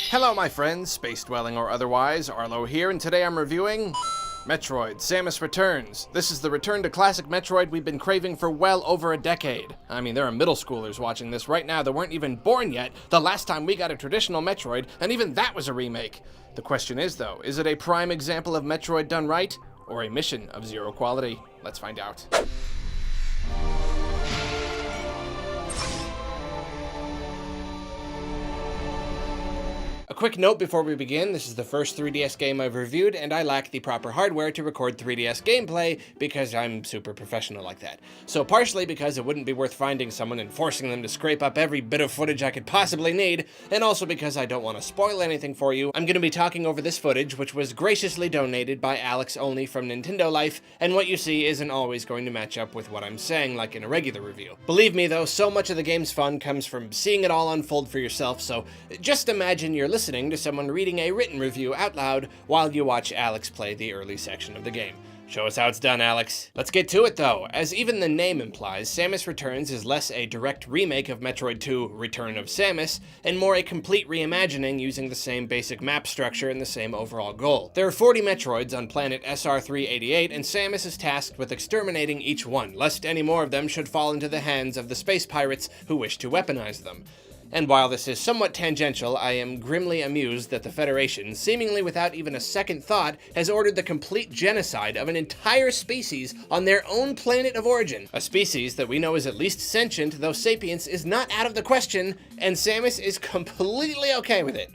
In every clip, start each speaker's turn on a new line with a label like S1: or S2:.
S1: Hello my friends, space-dwelling or otherwise, Arlo here, and today I'm reviewing Metroid, Samus Returns. This is the return to classic Metroid we've been craving for well over a decade. I mean, there are middle schoolers watching this right now that weren't even born yet the last time we got a traditional Metroid, and even that was a remake. The question is though, is it a prime example of Metroid done right, or a mission of zero quality? Let's find out. A quick note before we begin, this is the first 3DS game I've reviewed, and I lack the proper hardware to record 3DS gameplay because I'm super professional like that. So partially because it wouldn't be worth finding someone and forcing them to scrape up every bit of footage I could possibly need, and also because I don't want to spoil anything for you, I'm going to be talking over this footage, which was graciously donated by Alex only from Nintendo Life, and what you see isn't always going to match up with what I'm saying like in a regular review. Believe me though, so much of the game's fun comes from seeing it all unfold for yourself, so just imagine you're listening to someone reading a written review out loud while you watch Alex play the early section of the game. Show us how it's done, Alex. Let's get to it though. As even the name implies, Samus Returns is less a direct remake of Metroid 2 Return of Samus, and more a complete reimagining using the same basic map structure and the same overall goal. There are 40 Metroids on planet SR388, and Samus is tasked with exterminating each one, lest any more of them should fall into the hands of the space pirates who wish to weaponize them. And while this is somewhat tangential, I am grimly amused that the Federation, seemingly without even a second thought, has ordered the complete genocide of an entire species on their own planet of origin. A species that we know is at least sentient, though sapience is not out of the question, and Samus is completely okay with it.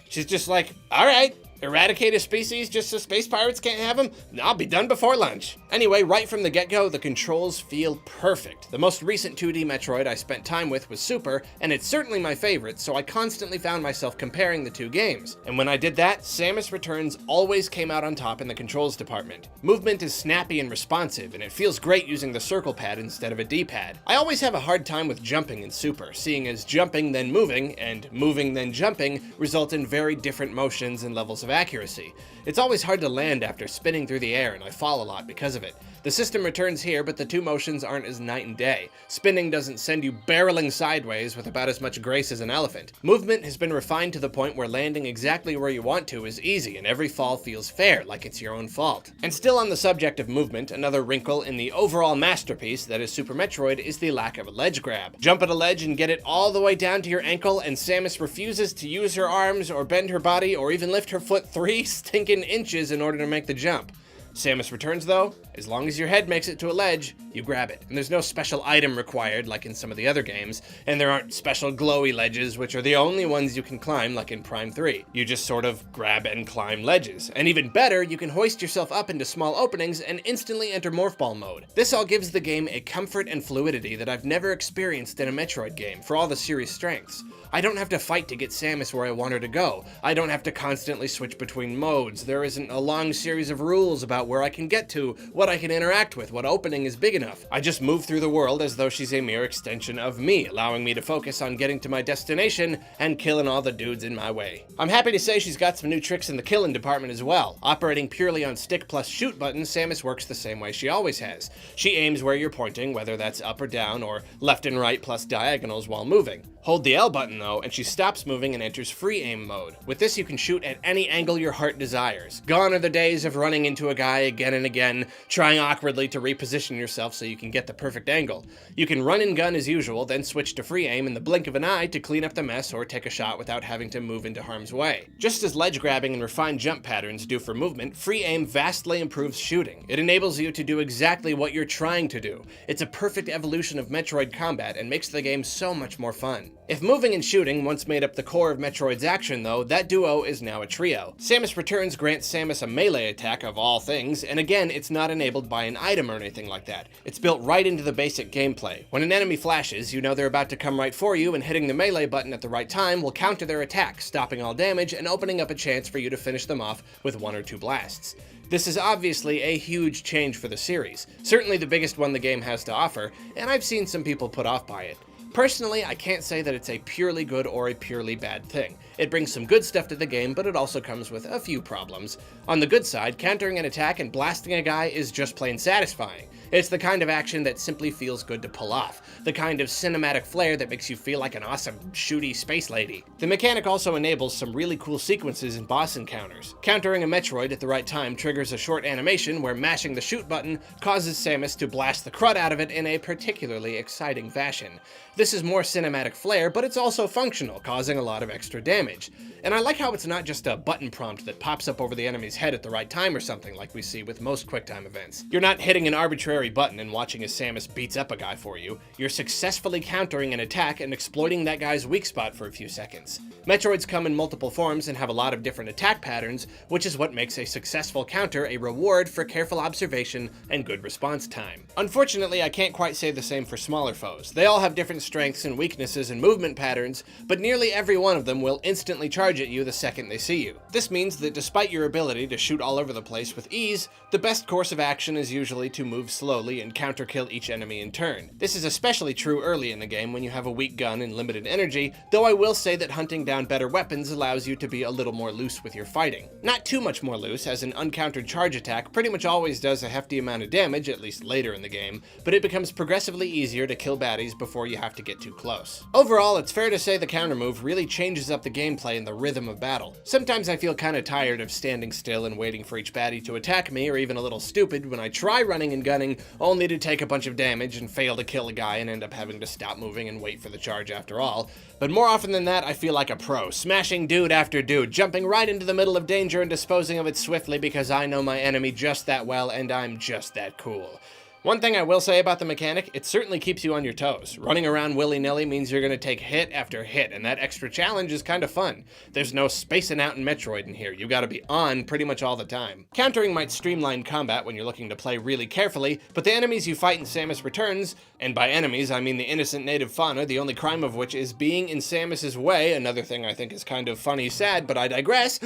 S1: She's just like, alright, eradicate a species just so space pirates can't have them? I'll be done before lunch. Anyway, right from the get-go, the controls feel perfect. The most recent 2D Metroid I spent time with was Super, and it's certainly my favorite, so I constantly found myself comparing the two games. And when I did that, Samus Returns always came out on top in the controls department. Movement is snappy and responsive, and it feels great using the circle pad instead of a D-pad. I always have a hard time with jumping in Super, seeing as jumping then moving, and moving then jumping result in very different motions and levels of accuracy. It's always hard to land after spinning through the air, and I fall a lot because of it. The system returns here, but the two motions aren't as night and day. Spinning doesn't send you barreling sideways with about as much grace as an elephant. Movement has been refined to the point where landing exactly where you want to is easy, and every fall feels fair, like it's your own fault. And still on the subject of movement, another wrinkle in the overall masterpiece that is Super Metroid is the lack of a ledge grab. Jump at a ledge and get it all the way down to your ankle, and Samus refuses to use her arms or bend her body or even lift her foot 3 stinking inches in order to make the jump. Samus Returns though, as long as your head makes it to a ledge, you grab it. And there's no special item required like in some of the other games, and there aren't special glowy ledges which are the only ones you can climb like in Prime 3. You just sort of grab and climb ledges. And even better, you can hoist yourself up into small openings and instantly enter Morph Ball mode. This all gives the game a comfort and fluidity that I've never experienced in a Metroid game for all the series' strengths. I don't have to fight to get Samus where I want her to go. I don't have to constantly switch between modes. There isn't a long series of rules about where I can get to, what I can interact with, what opening is big enough. I just move through the world as though she's a mere extension of me, allowing me to focus on getting to my destination and killing all the dudes in my way. I'm happy to say she's got some new tricks in the killing department as well. Operating purely on stick plus shoot buttons, Samus works the same way she always has. She aims where you're pointing, whether that's up or down, or left and right plus diagonals while moving. Hold the L button though, and she stops moving and enters free aim mode. With this you can shoot at any angle your heart desires. Gone are the days of running into a guy again and again, trying awkwardly to reposition yourself so you can get the perfect angle. You can run and gun as usual, then switch to free aim in the blink of an eye to clean up the mess or take a shot without having to move into harm's way. Just as ledge grabbing and refined jump patterns do for movement, free aim vastly improves shooting. It enables you to do exactly what you're trying to do. It's a perfect evolution of Metroid combat and makes the game so much more fun. If moving and shooting once made up the core of Metroid's action though, that duo is now a trio. Samus Returns grants Samus a melee attack of all things, and again, it's not enabled by an item or anything like that. It's built right into the basic gameplay. When an enemy flashes, you know they're about to come right for you, and hitting the melee button at the right time will counter their attack, stopping all damage and opening up a chance for you to finish them off with 1 or 2 blasts. This is obviously a huge change for the series, certainly the biggest one the game has to offer, and I've seen some people put off by it. Personally, I can't say that it's a purely good or a purely bad thing. It brings some good stuff to the game, but it also comes with a few problems. On the good side, countering an attack and blasting a guy is just plain satisfying. It's the kind of action that simply feels good to pull off, the kind of cinematic flair that makes you feel like an awesome, shooty space lady. The mechanic also enables some really cool sequences and boss encounters. Countering a Metroid at the right time triggers a short animation where mashing the shoot button causes Samus to blast the crud out of it in a particularly exciting fashion. This is more cinematic flair, but it's also functional, causing a lot of extra damage. And I like how it's not just a button prompt that pops up over the enemy's head at the right time or something like we see with most QuickTime events. You're not hitting an arbitrary button and watching as Samus beats up a guy for you. You're successfully countering an attack and exploiting that guy's weak spot for a few seconds. Metroids come in multiple forms and have a lot of different attack patterns, which is what makes a successful counter a reward for careful observation and good response time. Unfortunately, I can't quite say the same for smaller foes. They all have different strengths and weaknesses and movement patterns, but nearly every one of them will instantly charge at you the second they see you. This means that despite your ability to shoot all over the place with ease, the best course of action is usually to move slowly and counter-kill each enemy in turn. This is especially true early in the game when you have a weak gun and limited energy, though I will say that hunting down better weapons allows you to be a little more loose with your fighting. Not too much more loose, as an uncountered charge attack pretty much always does a hefty amount of damage, at least later in the game, but it becomes progressively easier to kill baddies before you have to get too close. Overall, it's fair to say the counter move really changes up the gameplay and the rhythm of battle. Sometimes I feel kinda tired of standing still and waiting for each baddie to attack me, or even a little stupid when I try running and gunning, only to take a bunch of damage and fail to kill a guy and end up having to stop moving and wait for the charge after all. But more often than that, I feel like a pro, smashing dude after dude, jumping right into the middle of danger and disposing of it swiftly because I know my enemy just that well and I'm just that cool. One thing I will say about the mechanic, it certainly keeps you on your toes. Running around willy-nilly means you're gonna take hit after hit, and that extra challenge is kinda fun. There's no spacing out in Metroid in here, you gotta be on pretty much all the time. Countering might streamline combat when you're looking to play really carefully, but the enemies you fight in Samus Returns, and by enemies I mean the innocent native fauna, the only crime of which is being in Samus's way, another thing I think is kind of funny sad, but I digress,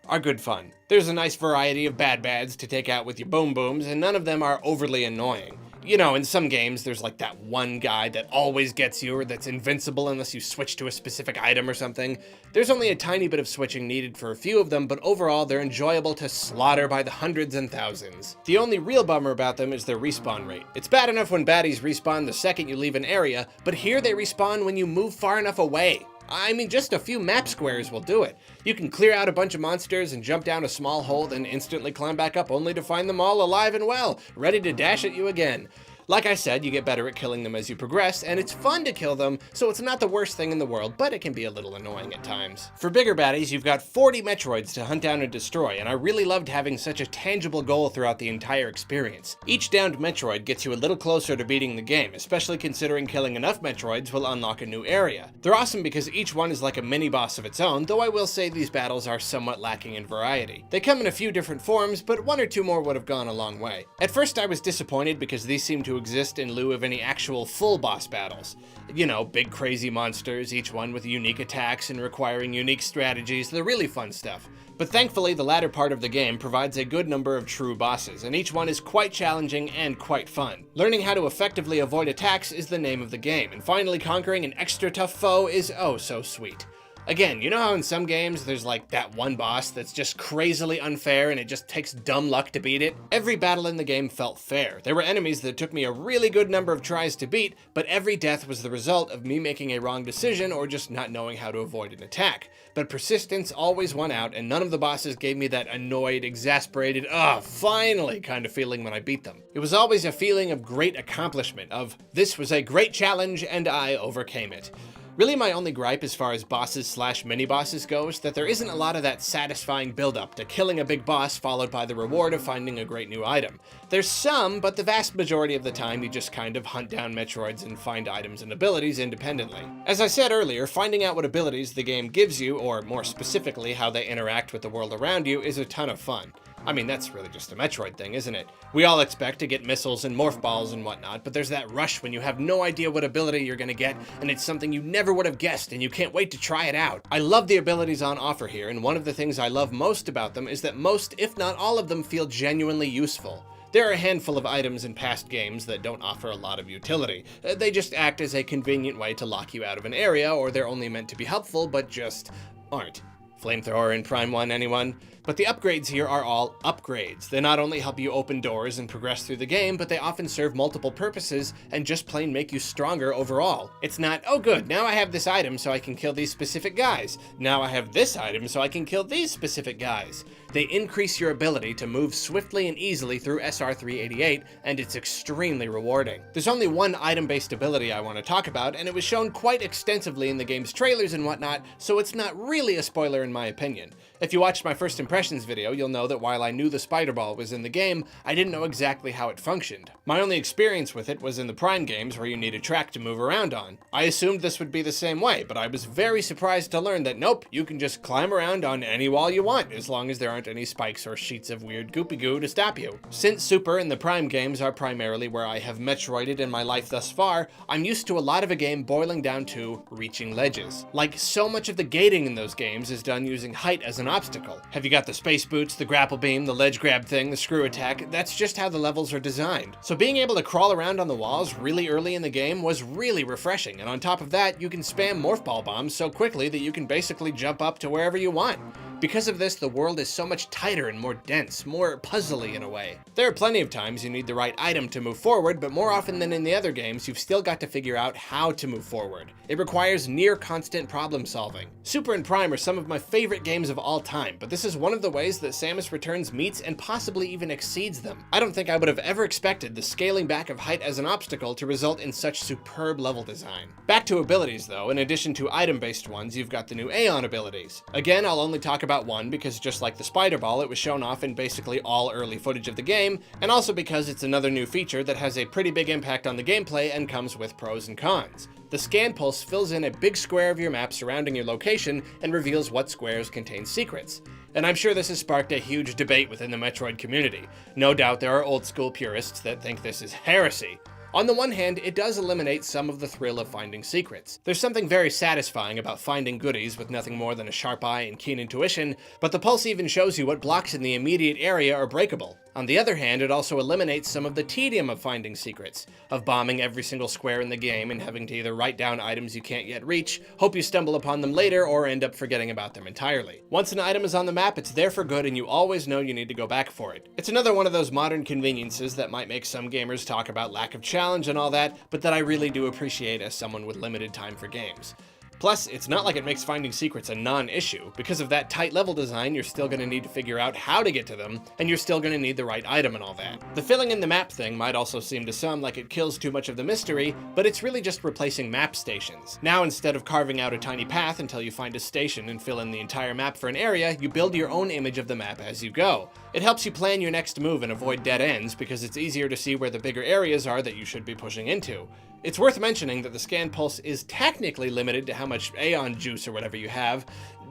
S1: are good fun. There's a nice variety of bads to take out with your boom booms, and none of them are overly annoying. You know, in some games, there's like that one guy that always gets you or that's invincible unless you switch to a specific item or something. There's only a tiny bit of switching needed for a few of them, but overall, they're enjoyable to slaughter by the hundreds and thousands. The only real bummer about them is their respawn rate. It's bad enough when baddies respawn the second you leave an area, but here they respawn when you move far enough away. I mean, just a few map squares will do it. You can clear out a bunch of monsters and jump down a small hole, then instantly climb back up only to find them all alive and well, ready to dash at you again. Like I said, you get better at killing them as you progress, and it's fun to kill them, so it's not the worst thing in the world, but it can be a little annoying at times. For bigger baddies, you've got 40 Metroids to hunt down and destroy, and I really loved having such a tangible goal throughout the entire experience. Each downed Metroid gets you a little closer to beating the game, especially considering killing enough Metroids will unlock a new area. They're awesome because each one is like a mini-boss of its own, though I will say these battles are somewhat lacking in variety. They come in a few different forms, but one or two more would have gone a long way. At first I was disappointed because these seem to exist in lieu of any actual full boss battles. You know, big crazy monsters, each one with unique attacks and requiring unique strategies, the really fun stuff. But thankfully, the latter part of the game provides a good number of true bosses, and each one is quite challenging and quite fun. Learning how to effectively avoid attacks is the name of the game, and finally conquering an extra tough foe is oh so sweet. Again, you know how in some games there's like that one boss that's just crazily unfair and it just takes dumb luck to beat it? Every battle in the game felt fair. There were enemies that took me a really good number of tries to beat, but every death was the result of me making a wrong decision or just not knowing how to avoid an attack. But persistence always won out, and none of the bosses gave me that annoyed, exasperated, finally kind of feeling when I beat them. It was always a feeling of great accomplishment, of this was a great challenge and I overcame it. Really, my only gripe as far as bosses/mini-bosses goes, that there isn't a lot of that satisfying build-up to killing a big boss followed by the reward of finding a great new item. There's some, but the vast majority of the time you just kind of hunt down Metroids and find items and abilities independently. As I said earlier, finding out what abilities the game gives you, or more specifically how they interact with the world around you, is a ton of fun. I mean, that's really just a Metroid thing, isn't it? We all expect to get missiles and morph balls and whatnot, but there's that rush when you have no idea what ability you're gonna get, and it's something you never would have guessed, and you can't wait to try it out. I love the abilities on offer here, and one of the things I love most about them is that most, if not all of them, feel genuinely useful. There are a handful of items in past games that don't offer a lot of utility. They just act as a convenient way to lock you out of an area, or they're only meant to be helpful, but just aren't. Flamethrower in Prime 1, anyone? But the upgrades here are all upgrades. They not only help you open doors and progress through the game, but they often serve multiple purposes and just plain make you stronger overall. It's not, oh good, now I have this item so I can kill these specific guys. Now I have this item so I can kill these specific guys. They increase your ability to move swiftly and easily through SR388, and it's extremely rewarding. There's only one item-based ability I want to talk about, and it was shown quite extensively in the game's trailers and whatnot, so it's not really a spoiler in my opinion. If you watched my first impressions video, you'll know that while I knew the spider ball was in the game, I didn't know exactly how it functioned. My only experience with it was in the Prime games where you need a track to move around on. I assumed this would be the same way, but I was very surprised to learn that nope, you can just climb around on any wall you want, as long as there aren't any spikes or sheets of weird goopy goo to stop you. Since Super and the Prime games are primarily where I have Metroided in my life thus far, I'm used to a lot of a game boiling down to reaching ledges. Like, so much of the gating in those games is done using height as an obstacle. Have you got the space boots, the grapple beam, the ledge grab thing, the screw attack? That's just how the levels are designed. So being able to crawl around on the walls really early in the game was really refreshing, and on top of that, you can spam morph ball bombs so quickly that you can basically jump up to wherever you want. Because of this, the world is so much tighter and more dense, more puzzly in a way. There are plenty of times you need the right item to move forward, but more often than in the other games, you've still got to figure out how to move forward. It requires near constant problem solving. Super and Prime are some of my favorite games of all time, but this is one of the ways that Samus Returns meets and possibly even exceeds them. I don't think I would have ever expected the scaling back of height as an obstacle to result in such superb level design. Back to abilities though, in addition to item-based ones, you've got the new Aeon abilities. Again, I'll only talk about one because just like the spider ball, it was shown off in basically all early footage of the game, and also because it's another new feature that has a pretty big impact on the gameplay and comes with pros and cons. The scan pulse fills in a big square of your map surrounding your location and reveals what squares contain secrets. And I'm sure this has sparked a huge debate within the Metroid community. No doubt there are old school purists that think this is heresy. On the one hand, it does eliminate some of the thrill of finding secrets. There's something very satisfying about finding goodies with nothing more than a sharp eye and keen intuition, but the pulse even shows you what blocks in the immediate area are breakable. On the other hand, it also eliminates some of the tedium of finding secrets, of bombing every single square in the game and having to either write down items you can't yet reach, hope you stumble upon them later, or end up forgetting about them entirely. Once an item is on the map, it's there for good and you always know you need to go back for it. It's another one of those modern conveniences that might make some gamers talk about lack of challenge and all that, but that I really do appreciate as someone with limited time for games. Plus, it's not like it makes finding secrets a non-issue. Because of that tight level design, you're still going to need to figure out how to get to them, and you're still going to need the right item and all that. The filling in the map thing might also seem to some like it kills too much of the mystery, but it's really just replacing map stations. Now, instead of carving out a tiny path until you find a station and fill in the entire map for an area, you build your own image of the map as you go. It helps you plan your next move and avoid dead ends, because it's easier to see where the bigger areas are that you should be pushing into. It's worth mentioning that the scan pulse is technically limited to how much Aeon juice or whatever you have,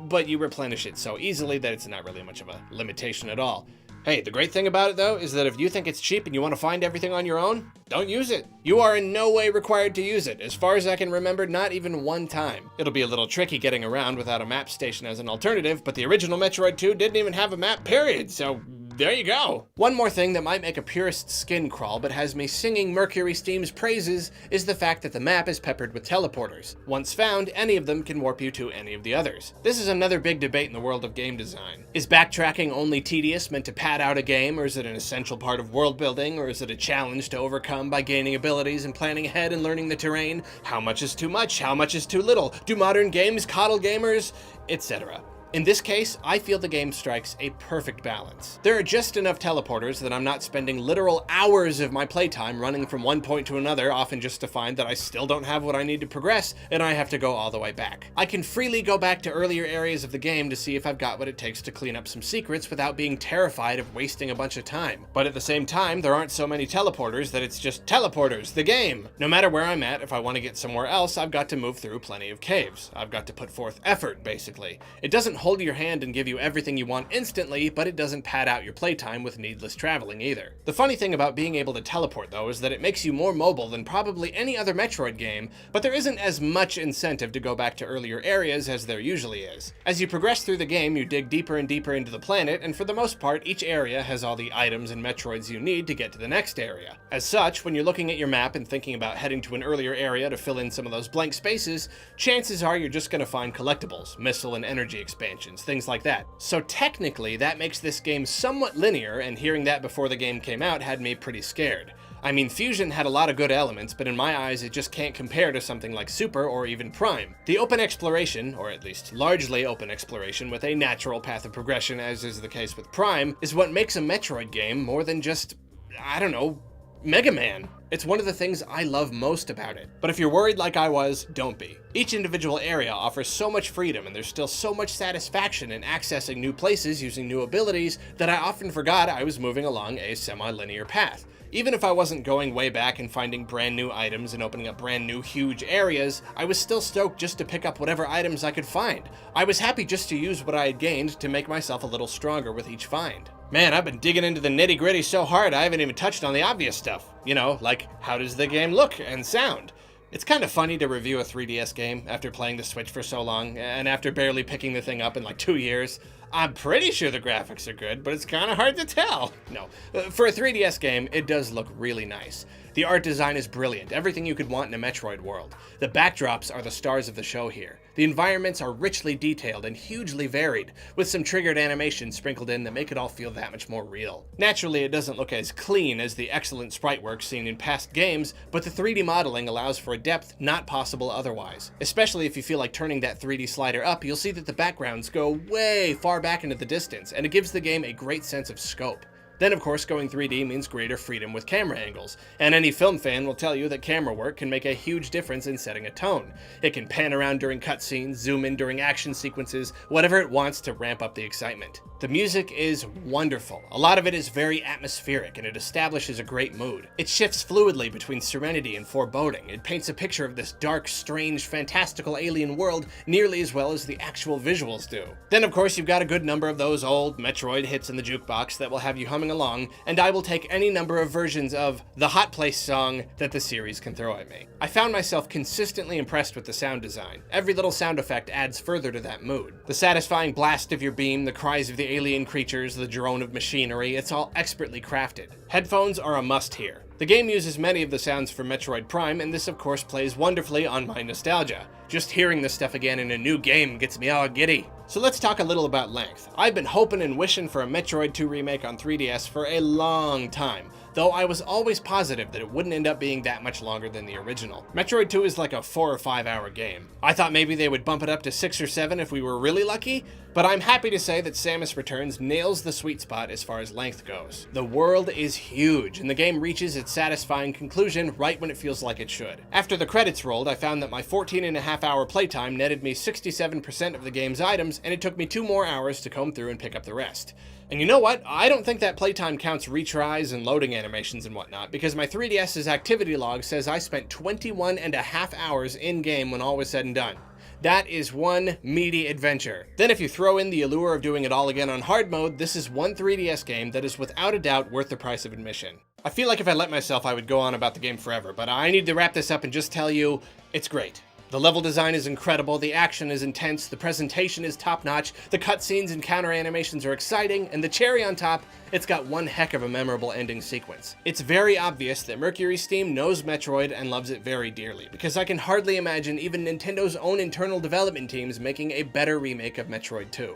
S1: but you replenish it so easily that it's not really much of a limitation at all. Hey, the great thing about it though is that if you think it's cheap and you want to find everything on your own, don't use it. You are in no way required to use it. As far as I can remember, not even one time. It'll be a little tricky getting around without a map station as an alternative, but the original Metroid 2 didn't even have a map, period, so there you go. One more thing that might make a purist's skin crawl but has me singing Mercury Steam's praises is the fact that the map is peppered with teleporters. Once found, any of them can warp you to any of the others. This is another big debate in the world of game design. Is backtracking only tedious, meant to pad out a game, or is it an essential part of world building, or is it a challenge to overcome by gaining abilities and planning ahead and learning the terrain? How much is too much? How much is too little? Do modern games coddle gamers? Etc. In this case, I feel the game strikes a perfect balance. There are just enough teleporters that I'm not spending literal hours of my playtime running from one point to another, often just to find that I still don't have what I need to progress, and I have to go all the way back. I can freely go back to earlier areas of the game to see if I've got what it takes to clean up some secrets without being terrified of wasting a bunch of time. But at the same time, there aren't so many teleporters that it's just teleporters, the game. No matter where I'm at, if I want to get somewhere else, I've got to move through plenty of caves. I've got to put forth effort, basically. It doesn't hold your hand and give you everything you want instantly, but it doesn't pad out your playtime with needless traveling either. The funny thing about being able to teleport though is that it makes you more mobile than probably any other Metroid game, but there isn't as much incentive to go back to earlier areas as there usually is. As you progress through the game, you dig deeper and deeper into the planet, and for the most part, each area has all the items and Metroids you need to get to the next area. As such, when you're looking at your map and thinking about heading to an earlier area to fill in some of those blank spaces, chances are you're just going to find collectibles, missile and energy expansion expansions, things like that. So technically, that makes this game somewhat linear, and hearing that before the game came out had me pretty scared. I mean, Fusion had a lot of good elements, but in my eyes it just can't compare to something like Super or even Prime. The open exploration, or at least largely open exploration with a natural path of progression as is the case with Prime, is what makes a Metroid game more than just, I don't know, Mega Man. It's one of the things I love most about it. But if you're worried like I was, don't be. Each individual area offers so much freedom, and there's still so much satisfaction in accessing new places using new abilities that I often forgot I was moving along a semi-linear path. Even if I wasn't going way back and finding brand new items and opening up brand new huge areas, I was still stoked just to pick up whatever items I could find. I was happy just to use what I had gained to make myself a little stronger with each find. Man, I've been digging into the nitty-gritty so hard I haven't even touched on the obvious stuff. You know, like how does the game look and sound? It's kind of funny to review a 3DS game after playing the Switch for so long, and after barely picking the thing up in like 2 years. I'm pretty sure the graphics are good, but it's kind of hard to tell. No, for a 3DS game, it does look really nice. The art design is brilliant, everything you could want in a Metroid world. The backdrops are the stars of the show here. The environments are richly detailed and hugely varied, with some triggered animations sprinkled in that make it all feel that much more real. Naturally, it doesn't look as clean as the excellent sprite work seen in past games, but the 3D modeling allows for a depth not possible otherwise. Especially if you feel like turning that 3D slider up, you'll see that the backgrounds go way far back into the distance, and it gives the game a great sense of scope. Then, of course, going 3D means greater freedom with camera angles, and any film fan will tell you that camera work can make a huge difference in setting a tone. It can pan around during cutscenes, zoom in during action sequences, whatever it wants to ramp up the excitement. The music is wonderful. A lot of it is very atmospheric, and it establishes a great mood. It shifts fluidly between serenity and foreboding. It paints a picture of this dark, strange, fantastical alien world nearly as well as the actual visuals do. Then, of course, you've got a good number of those old Metroid hits in the jukebox that will have you humming along, and I will take any number of versions of the Hot Place song that the series can throw at me. I found myself consistently impressed with the sound design. Every little sound effect adds further to that mood. The satisfying blast of your beam, the cries of the alien creatures, the drone of machinery, it's all expertly crafted. Headphones are a must here. The game uses many of the sounds from Metroid Prime, and this of course plays wonderfully on my nostalgia. Just hearing this stuff again in a new game gets me all giddy. So let's talk a little about length. I've been hoping and wishing for a Metroid 2 remake on 3DS for a long time, though I was always positive that it wouldn't end up being that much longer than the original. Metroid 2 is like a 4 or 5 hour game. I thought maybe they would bump it up to 6 or 7 if we were really lucky, but I'm happy to say that Samus Returns nails the sweet spot as far as length goes. The world is huge, and the game reaches its satisfying conclusion right when it feels like it should. After the credits rolled, I found that my 14.5-hour playtime netted me 67% of the game's items, and it took me 2 more hours to comb through and pick up the rest. And you know what? I don't think that playtime counts retries and loading animations and whatnot, because my 3DS's activity log says I spent 21.5 hours in-game when all was said and done. That is one meaty adventure. Then if you throw in the allure of doing it all again on hard mode, this is one 3DS game that is without a doubt worth the price of admission. I feel like if I let myself, I would go on about the game forever, but I need to wrap this up and just tell you, it's great. The level design is incredible, the action is intense, the presentation is top-notch, the cutscenes and counter animations are exciting, and the cherry on top, it's got one heck of a memorable ending sequence. It's very obvious that Mercury Steam knows Metroid and loves it very dearly, because I can hardly imagine even Nintendo's own internal development teams making a better remake of Metroid 2.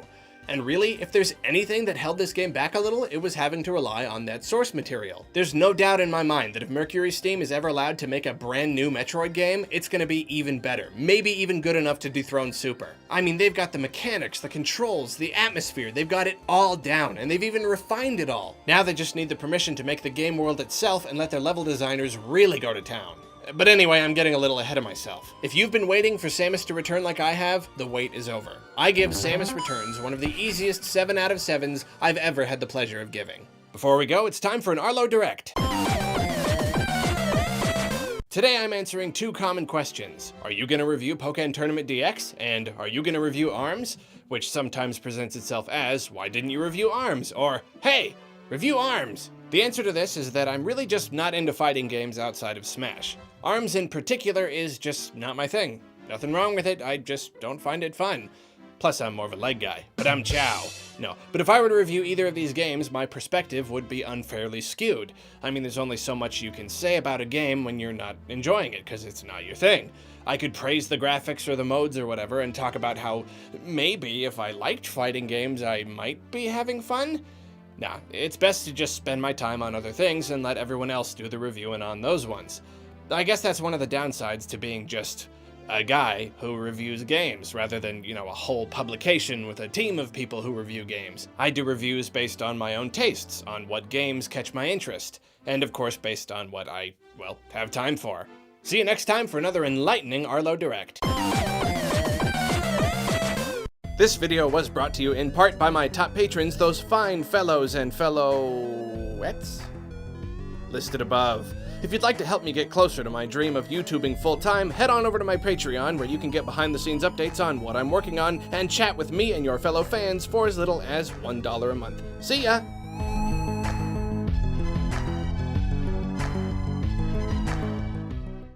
S1: And really, if there's anything that held this game back a little, it was having to rely on that source material. There's no doubt in my mind that if Mercury Steam is ever allowed to make a brand new Metroid game, it's gonna be even better, maybe even good enough to dethrone Super. I mean, they've got the mechanics, the controls, the atmosphere, they've got it all down, and they've even refined it all. Now they just need the permission to make the game world itself and let their level designers really go to town. But anyway, I'm getting a little ahead of myself. If you've been waiting for Samus to return like I have, the wait is over. I give Samus Returns one of the easiest 7 out of 7s I've ever had the pleasure of giving. Before we go, it's time for an Arlo Direct. Today I'm answering 2 common questions. Are you gonna review Pokken Tournament DX? And are you gonna review ARMS? Which sometimes presents itself as, why didn't you review ARMS? Or, hey, review ARMS! The answer to this is that I'm really just not into fighting games outside of Smash. ARMS in particular is just not my thing. Nothing wrong with it, I just don't find it fun. Plus I'm more of a leg guy, but I'm chow. No, but if I were to review either of these games, my perspective would be unfairly skewed. I mean, there's only so much you can say about a game when you're not enjoying it, because it's not your thing. I could praise the graphics or the modes or whatever and talk about how maybe if I liked fighting games, I might be having fun. Nah, it's best to just spend my time on other things and let everyone else do the reviewing on those ones. I guess that's one of the downsides to being just a guy who reviews games, rather than, a whole publication with a team of people who review games. I do reviews based on my own tastes, on what games catch my interest, and of course based on what I, have time for. See you next time for another enlightening Arlo Direct. This video was brought to you in part by my top patrons, those fine fellows and fellowettes listed above. If you'd like to help me get closer to my dream of YouTubing full-time, head on over to my Patreon, where you can get behind-the-scenes updates on what I'm working on and chat with me and your fellow fans for as little as $1 a month. See ya!